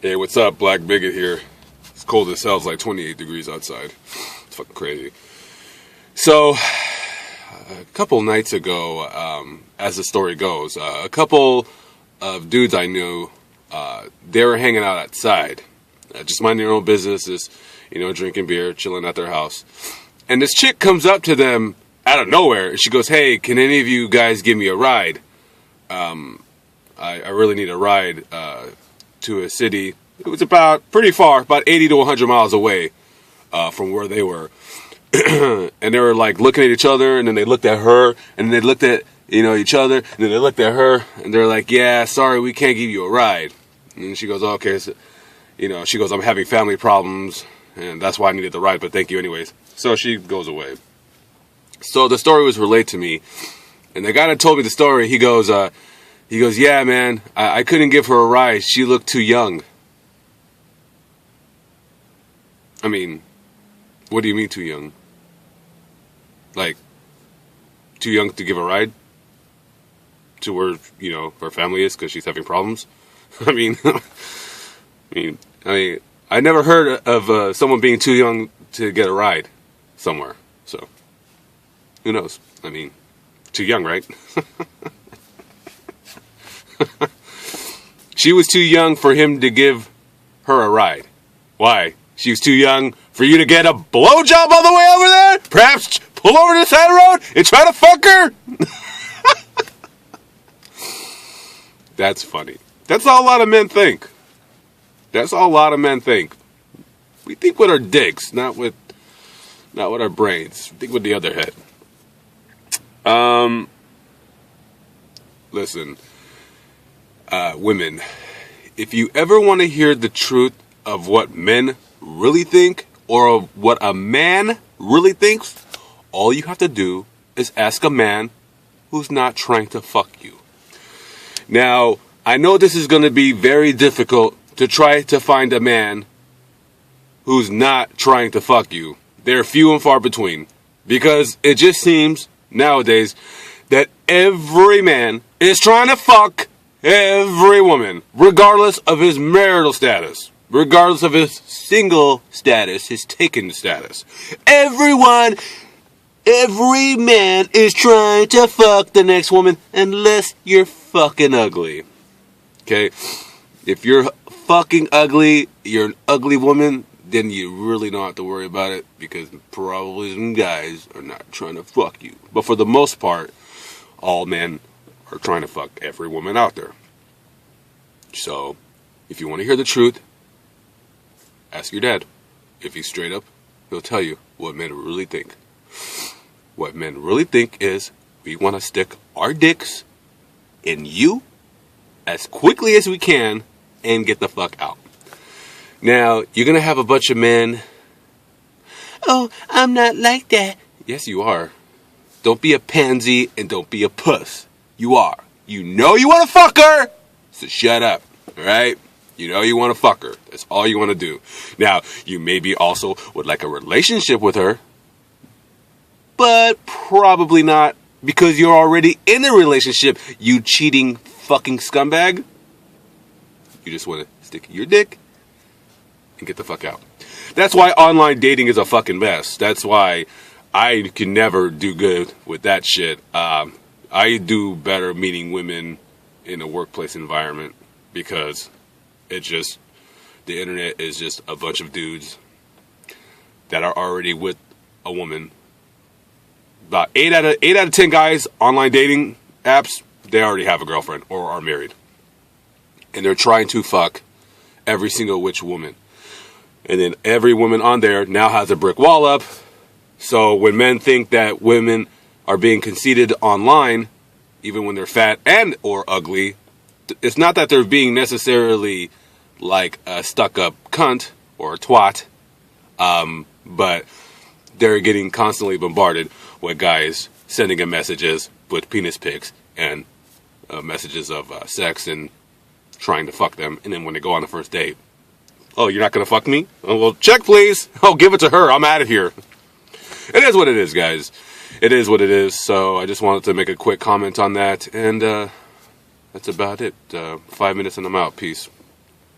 Hey, what's up? Black Bigot here. It's cold as hell. It's like 28 degrees outside. It's fucking crazy. So, a couple nights ago, as the story goes, a couple of dudes I knew, they were hanging out outside, just minding their own business, just, drinking beer, chilling at their house. And this chick comes up to them out of nowhere. She goes, "Hey, can any of you guys give me a ride? I really need a ride to a city." It was about pretty far, about 80 to 100 miles away from where they were. And they were like looking at each other, and then they looked at her, and then they looked at each other, and then they looked at her, and they're like, "Yeah, sorry, we can't give you a ride." And she goes, "Okay," so, she goes, "I'm having family problems, and that's why I needed the ride, but thank you anyways." So she goes away. So the story was relayed to me, and the guy that told me the story, he goes, "Yeah, man, I couldn't give her a ride. She looked too young." I mean, what do you mean too young? Like, too young to give a ride to where, her family is because she's having problems? I mean, I never heard of someone being too young to get a ride somewhere. So, who knows? I mean, too young, right? She was too young for him to give her a ride. Why? She was too young for you to get a blowjob all the way over there? Perhaps pull over to the side of the road and try to fuck her? That's funny. That's how a lot of men think. That's how a lot of men think. We think with our dicks, not with our brains. We think with the other head. Listen, women, if you ever want to hear the truth of what men really think, or of what a man really thinks, all you have to do is ask a man who's not trying to fuck you. Now, I know this is going to be very difficult to try to find a man who's not trying to fuck you. They're few and far between, because it just seems nowadays that every man is trying to fuck every woman, regardless of his marital status. Regardless of his single status, his taken status. Every man is trying to fuck the next woman, unless you're fucking ugly. Okay? If you're fucking ugly, you're an ugly woman, then you really don't have to worry about it, because probably some guys are not trying to fuck you. But for the most part, all men are trying to fuck every woman out there. So, if you want to hear the truth, ask your dad. If he's straight up, he'll tell you what men really think. What men really think is, we want to stick our dicks in you as quickly as we can and get the fuck out. Now, you're going to have a bunch of men, "Oh, I'm not like that." Yes, you are. Don't be a pansy and don't be a puss. You are. You know you want to fuck her, so shut up, alright? You know you want to fuck her. That's all you want to do. Now, you maybe also would like a relationship with her, but probably not, because you're already in a relationship, you cheating fucking scumbag. You just want to stick your dick and get the fuck out. That's why online dating is a fucking mess. That's why I can never do good with that shit. I do better meeting women in a workplace environment, because the internet is just a bunch of dudes that are already with a woman. About 8 out of 10 guys, online dating apps, they already have a girlfriend or are married. And they're trying to fuck every single which woman. And then every woman on there now has a brick wall up. So when men think that women are being conceited online, even when they're fat and or ugly, it's not that they're being necessarily like a stuck-up cunt or a twat, but they're getting constantly bombarded with guys sending them messages with penis pics and messages of sex and trying to fuck them. And then when they go on the first date, "Oh, you're not going to fuck me? Oh, well, check, please. Oh, give it to her. I'm out of here." It is what it is, guys. It is what it is. So I just wanted to make a quick comment on that. And that's about it. 5 minutes and I'm out. Peace.